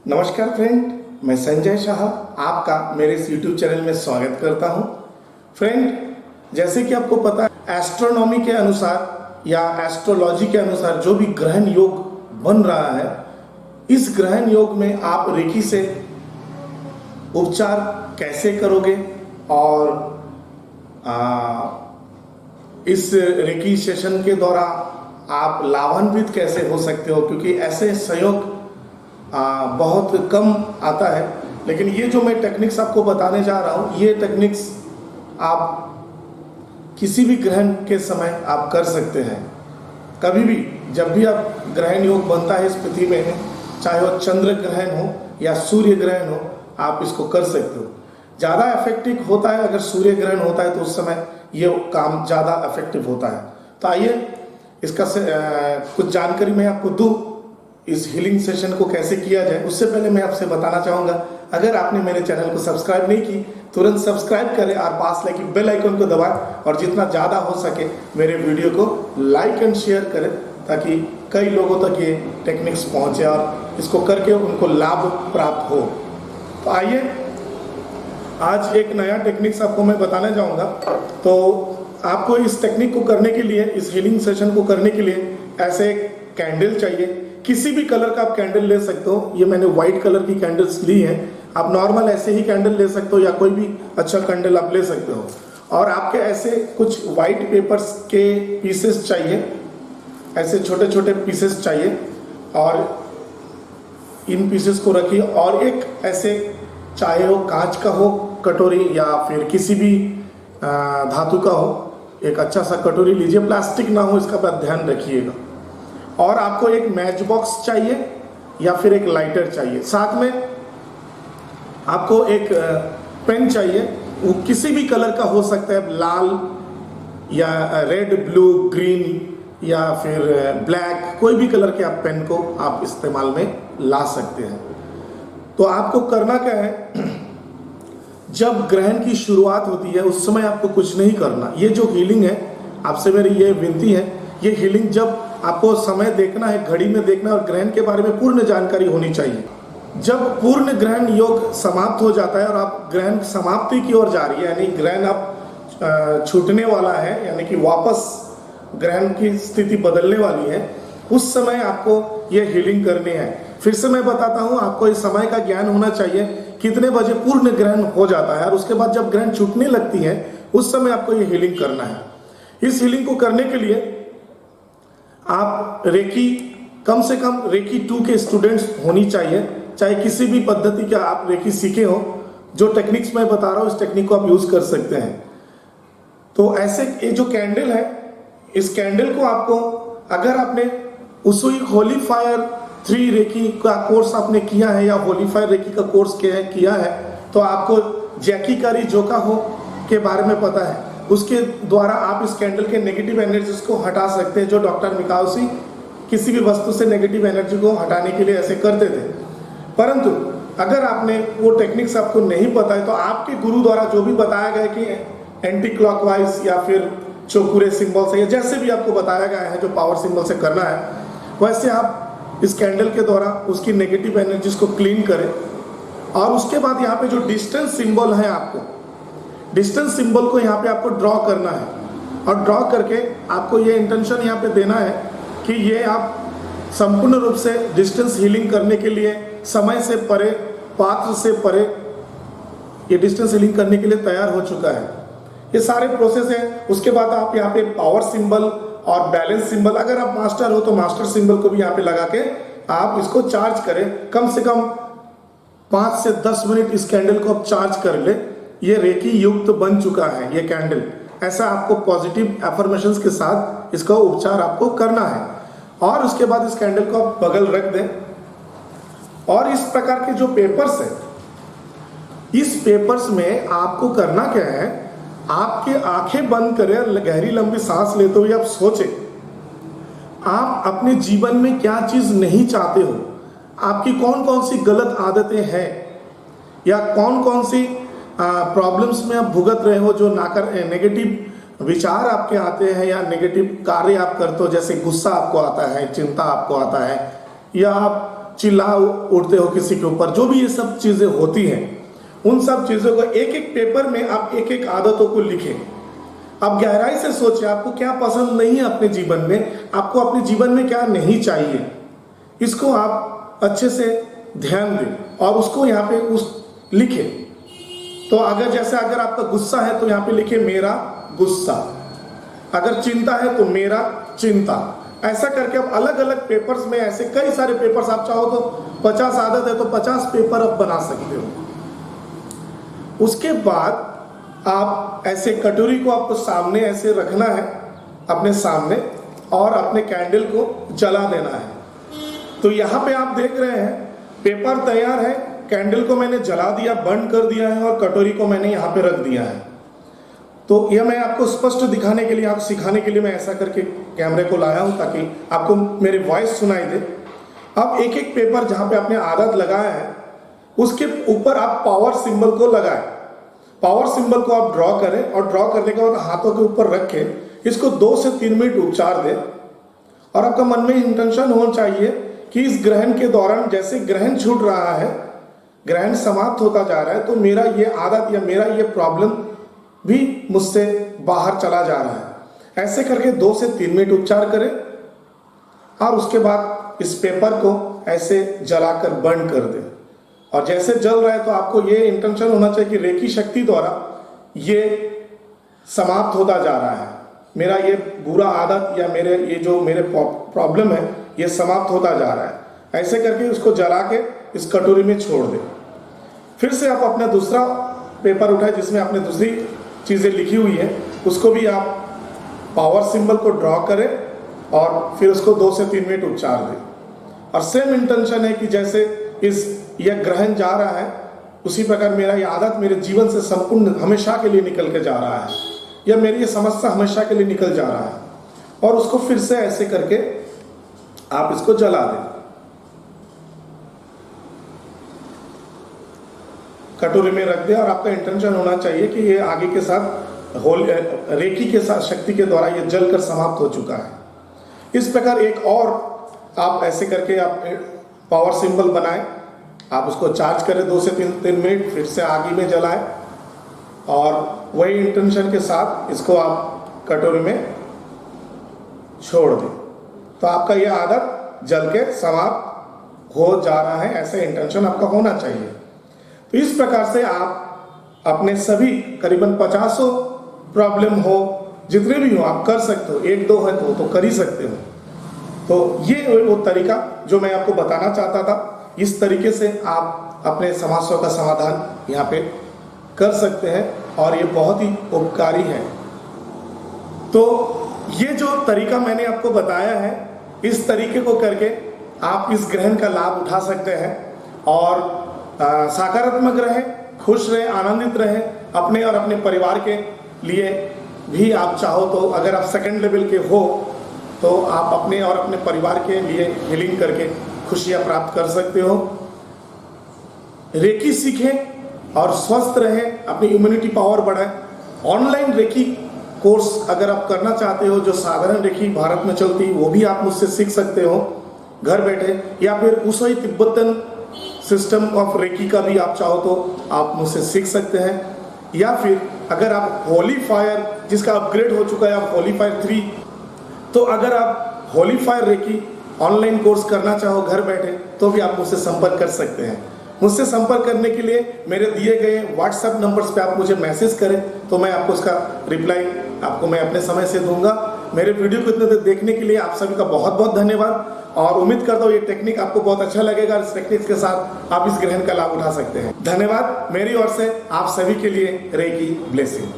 नमस्कार फ्रेंड, मैं संजय शाह आपका मेरे इस YouTube चैनल में स्वागत करता हूं। फ्रेंड, जैसे कि आपको पता है, एस्ट्रोनॉमी के अनुसार या एस्ट्रोलॉजी के अनुसार जो भी ग्रहण योग बन रहा है, इस ग्रहण योग में आप रेकी से उपचार कैसे करोगे और इस रेकी सेशन के द्वारा आप लाभान्वित कैसे हो सकते हो, क्योंकि ऐसे सहयोग बहुत कम आता है। लेकिन ये जो मैं टेक्निक्स आपको बताने जा रहा हूँ, ये टेक्निक्स आप किसी भी ग्रहण के समय आप कर सकते हैं। कभी भी जब भी आप ग्रहण योग बनता है इस पृथ्वी में, चाहे वो चंद्र ग्रहण हो या सूर्य ग्रहण हो, आप इसको कर सकते हो। ज़्यादा इफेक्टिव होता है अगर सूर्य ग्रहण होता है, तो उस समय ये काम ज़्यादा इफेक्टिव होता है। तो आइए इसका कुछ जानकारी मैं आपको दूँ, इस हीलिंग सेशन को कैसे किया जाए। उससे पहले मैं आपसे बताना चाहूँगा, अगर आपने मेरे चैनल को सब्सक्राइब नहीं की, तुरंत सब्सक्राइब करें और पास लगी बेल आइकन को दबाएं और जितना ज़्यादा हो सके मेरे वीडियो को लाइक एंड शेयर करें, ताकि कई लोगों तक ये टेक्निक्स पहुँचे और इसको करके उनको लाभ प्राप्त हो। तो आइए आज एक नया टेक्निक्स आपको मैं बताने जाऊँगा। तो आपको इस टेक्निक को करने के लिए, इस हीलिंग सेशन को करने के लिए ऐसे एक कैंडल चाहिए। किसी भी कलर का आप कैंडल ले सकते हो। ये मैंने व्हाइट कलर की कैंडल्स ली हैं। आप नॉर्मल ऐसे ही कैंडल ले सकते हो या कोई भी अच्छा कैंडल आप ले सकते हो। और आपके ऐसे कुछ व्हाइट पेपर्स के पीसेस चाहिए, ऐसे छोटे छोटे पीसेस चाहिए, और इन पीसेस को रखिए। और एक ऐसे, चाहे वो कांच का हो कटोरी या फिर किसी भी धातु का हो, एक अच्छा सा कटोरी लीजिए, प्लास्टिक ना हो, इसका बात ध्यान रखिएगा। और आपको एक मैच बॉक्स चाहिए या फिर एक लाइटर चाहिए। साथ में आपको एक पेन चाहिए, वो किसी भी कलर का हो सकता है, लाल या रेड, ब्लू, ग्रीन या फिर ब्लैक, कोई भी कलर के आप पेन को आप इस्तेमाल में ला सकते हैं। तो आपको करना क्या है, जब ग्रहण की शुरुआत होती है उस समय आपको कुछ नहीं करना। ये जो हीलिंग है, आपसे मेरी ये विनती है, ये हीलिंग जब आपको समय देखना है, घड़ी में देखना है, और ग्रहण के बारे में पूर्ण जानकारी होनी चाहिए। जब पूर्ण ग्रहण योग समाप्त हो जाता है और आप ग्रहण समाप्ति की ओर जा रही है, यानी ग्रहण अब छूटने वाला है, यानी कि वापस ग्रहण की स्थिति बदलने वाली है, उस समय आपको ये हीलिंग करनी है। फिर से मैं बताता हूँ, आपको इस समय का ज्ञान होना चाहिए, कितने बजे पूर्ण ग्रहण हो जाता है, और उसके बाद जब ग्रहण छूटने लगती है उस समय आपको ये हीलिंग करना है। इस हीलिंग को करने के लिए आप रेकी, कम से कम रेकी 2 के स्टूडेंट्स होनी चाहिए, चाहे किसी भी पद्धति का आप रेकी सीखे हो। जो टेक्निक्स मैं बता रहा हूँ, इस टेक्निक को आप यूज कर सकते हैं। तो ऐसे ये जो कैंडल है, इस कैंडल को आपको, अगर आपने उसुई होली फायर 3 रेकी का कोर्स आपने किया है या होली फायर रेकी का कोर्स किया है, तो आपको जैकी कारी जोका हो के बारे में पता है। उसके द्वारा आप इस कैंडल के नेगेटिव एनर्जीज को हटा सकते हैं। जो डॉक्टर मिकाओसी किसी भी वस्तु से नेगेटिव एनर्जी को हटाने के लिए ऐसे करते थे। परंतु अगर आपने वो टेक्निक्स आपको नहीं पता है, तो आपके गुरु द्वारा जो भी बताया गया कि एंटी क्लॉकवाइज या फिर चोकुरे सिंबल से, या जैसे भी आपको बताया गया है जो पावर सिंबल से करना है, वैसे आप इस कैंडल के द्वारा उसकी नेगेटिव एनर्जीज को क्लीन करें। और उसके बाद यहाँ पे जो डिस्टेंस सिंबल है, आपको डिस्टेंस सिंबल को यहाँ पे आपको ड्रॉ करना है, और ड्रॉ करके आपको ये इंटेंशन यहाँ पे देना है कि ये आप संपूर्ण रूप से डिस्टेंस हीलिंग करने के लिए समय से परे, पात्र से परे, ये डिस्टेंस हीलिंग करने के लिए तैयार हो चुका है। ये सारे प्रोसेस है। उसके बाद आप यहाँ पे पावर सिंबल और बैलेंस सिंबल, अगर आप मास्टर हो तो मास्टर सिंबल को भी यहाँ पे लगा के आप इसको चार्ज करें। कम से कम 5 से 10 मिनट इस कैंडल को आप चार्ज कर ले। ये रेकी युक्त बन चुका है ये कैंडल। ऐसा आपको पॉजिटिव एफर्मेशंस के साथ इसका उपचार आपको करना है। और उसके बाद इस कैंडल को आप बगल रख दें। और इस प्रकार के जो पेपर्स है, इस पेपर्स में आपको करना क्या है, आपके आंखें बंद करें, गहरी लंबी सांस लेते हुए आप सोचें, आप अपने जीवन में क्या चीज नहीं चाहते हो, आपकी कौन कौन सी गलत आदतें हैं, या कौन कौन सी प्रॉब्लम्स में आप भुगत रहे हो, जो नेगेटिव विचार आपके आते हैं या नेगेटिव कार्य आप करते हो, जैसे गुस्सा आपको आता है, चिंता आपको आता है, या आप चिल्ला उठते हो किसी के ऊपर, जो भी ये सब चीजें होती हैं, उन सब चीजों को एक एक पेपर में आप एक एक आदतों को लिखें। आप गहराई से सोचिए आपको क्या पसंद नहीं है अपने जीवन में, आपको अपने जीवन में क्या नहीं चाहिए, इसको आप अच्छे से ध्यान दें और उसको यहाँ पे लिखे। तो अगर आपका गुस्सा है तो यहाँ पे लिखे मेरा गुस्सा, अगर चिंता है तो मेरा चिंता। ऐसा करके आप अलग अलग पेपर्स में, ऐसे कई सारे पेपर्स, आप चाहो तो 50 आदत है तो 50 पेपर आप बना सकते हो। उसके बाद आप ऐसे कटोरी को आपको सामने ऐसे रखना है अपने सामने और अपने कैंडल को जला देना है। तो यहाँ पे आप देख रहे हैं पेपर तैयार है, कैंडल को मैंने जला दिया, बंद कर दिया है और कटोरी को मैंने यहाँ पे रख दिया है। तो यह मैं आपको स्पष्ट दिखाने के लिए, आप सिखाने के लिए मैं ऐसा करके कैमरे को लाया हूँ ताकि आपको मेरी वॉइस सुनाई दे। अब एक एक पेपर जहाँ पे आपने आदत लगाया है उसके ऊपर आप पावर सिंबल को लगाएं। पावर सिंबल को आप ड्रॉ करें और ड्रॉ करने के बाद हाथों के ऊपर रखें, इसको 2 से 3 मिनट उच्चार दें और आपका मन में इंटेंशन होना चाहिए कि इस ग्रहण के दौरान जैसे ग्रहण छूट रहा है, ग्रहण समाप्त होता जा रहा है, तो मेरा ये आदत या मेरा ये प्रॉब्लम भी मुझसे बाहर चला जा रहा है। ऐसे करके 2 से 3 मिनट उच्चार करें और उसके बाद इस पेपर को ऐसे जलाकर बंद कर दें। और जैसे जल रहा है तो आपको ये इंटेंशन होना चाहिए कि रेकी शक्ति द्वारा ये समाप्त होता जा रहा है, मेरा ये बुरा आदत या मेरे प्रॉब्लम है ये समाप्त होता जा रहा है। ऐसे करके उसको जला के इस कटोरी में छोड़ दें। फिर से आप अपना दूसरा पेपर उठाए जिसमें आपने दूसरी चीज़ें लिखी हुई है, उसको भी आप पावर सिंबल को ड्रॉ करें और फिर उसको 2 से 3 मिनट उच्चार दें। और सेम इंटेंशन है कि जैसे यह ग्रहण जा रहा है उसी प्रकार मेरा ये आदत मेरे जीवन से संपूर्ण हमेशा के लिए निकल के जा रहा है, या मेरी ये समस्या हमेशा के लिए निकल जा रहा है। और उसको फिर से ऐसे करके आप इसको जला दें। कटोरी में रख दें और आपका इंटेंशन होना चाहिए कि ये आगे के साथ रेकी के साथ शक्ति के द्वारा ये जलकर समाप्त हो चुका है। इस प्रकार एक और आप ऐसे करके आप पावर सिंबल बनाएं, आप उसको चार्ज करें 2 से 3 मिनट, फिर से आगे में जलाएं और वही इंटेंशन के साथ इसको आप कटोरी में छोड़ दें। तो आपका यह आदत जल के समाप्त हो जा रहा है, ऐसे इंटेंशन आपका होना चाहिए। तो इस प्रकार से आप अपने सभी करीबन 50 प्रॉब्लम हो, जितने भी हो आप कर सकते हो। 1-2 है तो कर ही सकते हो। तो ये वो तरीका जो मैं आपको बताना चाहता था, इस तरीके से आप अपने समस्या का समाधान यहाँ पे कर सकते हैं और ये बहुत ही उपकारी है। तो ये जो तरीका मैंने आपको बताया है, इस तरीके को करके आप इस ग्रहण का लाभ उठा सकते हैं और सकारात्मक रहें, खुश रहें, आनंदित रहें। अपने और अपने परिवार के लिए भी आप चाहो तो, अगर आप सेकंड लेवल के हो तो आप अपने और अपने परिवार के लिए हीलिंग करके खुशियां प्राप्त कर सकते हो। रेकी सीखें और स्वस्थ रहें, अपनी इम्यूनिटी पावर बढ़ाएं। ऑनलाइन रेकी कोर्स अगर आप करना चाहते हो, जो साधारण रेकी भारत में चलती है वो भी आप मुझसे सीख सकते हो घर बैठे, या फिर उसी तिब्बतन सिस्टम ऑफ रेकी का भी आप चाहो तो आप मुझसे सीख सकते हैं। या फिर अगर आप होली फायर, जिसका अपग्रेड हो चुका है, आप होली फायर 3, तो अगर आप holy fire reiki online course करना चाहो घर बैठे तो भी आप मुझसे संपर्क कर सकते हैं। मुझसे संपर्क करने के लिए मेरे दिए गए व्हाट्सएप नंबर्स पे आप मुझे मैसेज करें तो मैं आपको उसका रिप्लाई आपको मैं अपने समय से दूंगा। मेरे वीडियो को इतने देर देखने के लिए आप सभी का बहुत बहुत धन्यवाद और उम्मीद करता हूँ ये टेक्निक आपको बहुत अच्छा लगेगा। इस टेक्निक के साथ आप इस ग्रहण का लाभ उठा सकते हैं। धन्यवाद मेरी ओर से आप सभी के लिए। Reiki blessing.